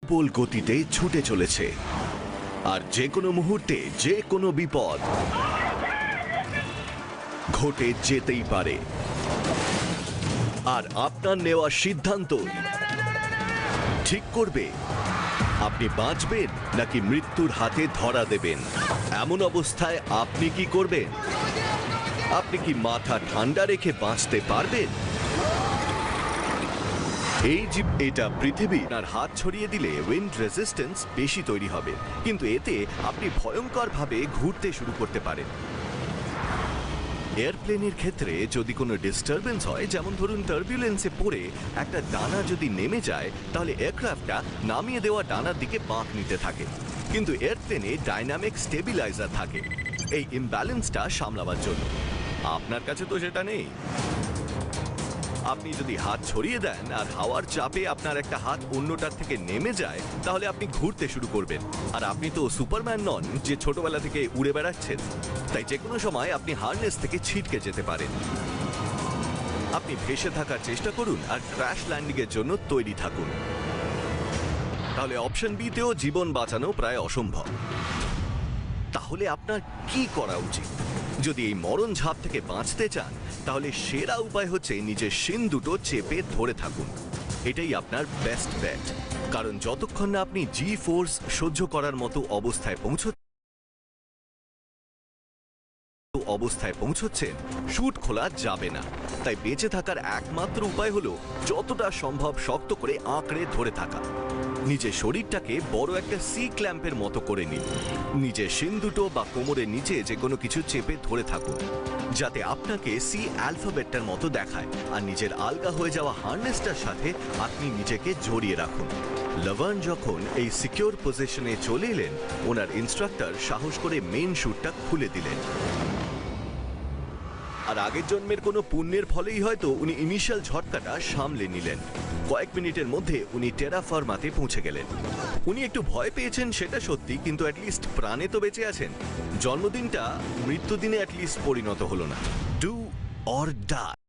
প্রবল গতিতে ছুটে চলেছে, আর যে কোনো মুহূর্তে যে কোনো বিপদ ঘটে যেতেই পারে। আর আপনার নেওয়া সিদ্ধান্ত ঠিক করবে আপনি বাঁচবেন নাকি মৃত্যুর হাতে ধরা দেবেন। এমন অবস্থায় আপনি কি করবেন? আপনি কি মাথা ঠান্ডা রেখে বাঁচতে পারবেন? এই জীব এটা পৃথিবী, আর হাত ছড়িয়ে দিলে উইন্ড রেজিস্ট্যান্স বেশি তৈরি হবে, কিন্তু এতে আপনি ভয়ঙ্করভাবে ঘুরতে শুরু করতে পারেন। এয়ারপ্লেনের ক্ষেত্রে যদি কোনো ডিস্টারবেন্স হয়, যেমন ধরুন টার্বুলেন্সে পড়ে একটা ডানা যদি নেমে যায়, তাহলে এয়ারক্রাফটটা নামিয়ে দেওয়া ডানার দিকে বাঁক নিতে থাকে। কিন্তু এয়ারপ্লেনে ডাইনামিক স্টেবিলাইজার থাকে এই ইমব্যালেন্সটা সামলাবার জন্য। আপনার কাছে তো সেটা নেই। আপনি যদি হাত ছড়িয়ে দেন আর হাওয়ার চাপে আপনার একটা হাত অন্যটার থেকে নেমে যায়, তাহলে আপনি ঘুরতে শুরু করবেন। আর আপনি তো সুপারম্যান নন যে ছোটবেলা থেকে উড়ে বেড়াচ্ছেন, তাই যে কোনো সময় আপনি হার্নেস থেকে ছিটকে যেতে পারেন। আপনি ভেসে থাকার চেষ্টা করুন আর ক্র্যাশ ল্যান্ডিংয়ের জন্য তৈরি থাকুন। তাহলে অপশন বি তেও জীবন বাঁচানো প্রায় অসম্ভব। তাহলে আপনার কি করা উচিত? যদি এই মরণ ঝাঁপ থেকে বাঁচতে চান, তাহলে সেরা উপায় হচ্ছে নিজের শিং দুটো চেপে ধরে থাকুন। এটাই আপনার বেস্ট বেট, কারণ যতক্ষণ না আপনি জি ফোর্স সহ্য করার মতো অবস্থায় পৌঁছচ্ছেন, শুট খোলা যাবে না। তাই বেঁচে থাকার একমাত্র উপায় হলো যতটা সম্ভব শক্ত করে আঁকড়ে ধরে থাকা। নিজের শরীরটাকে বড় একটা সি ক্ল্যাম্পের মতো করে নিন। নিজের শিং দুটো বা কোমরের নিচে যে কোনো কিছু চেপে ধরে থাকুন, যাতে আপনাকে সি অ্যালফাবেটটার মতো দেখায়। আর নিজের আলগা হয়ে যাওয়া হার্নেসটার সাথে আপনি নিজেকে জড়িয়ে রাখুন। লাভার্ন যখন এই সিকিউর পজিশনে চলে এলেন, ওনার ইনস্ট্রাক্টর সাহস করে মেইন শুটটা খুলে দিলেন। আর আগের জন্মের কোনো পুণ্যের ফলেই হয়তো উনি ইনিশিয়াল ঝটকাটা সামলে নিলেন। কয়েক মিনিটের মধ্যে উনি টেরা ফার্মাতে পৌঁছে গেলেন। উনি একটু ভয় পেয়েছেন সেটা সত্যি, কিন্তু অ্যাটলিস্ট প্রাণে তো বেঁচে আছেন। জন্মদিনটা মৃত্যুদিনে অ্যাটলিস্ট পরিণত হলো না। Do or die.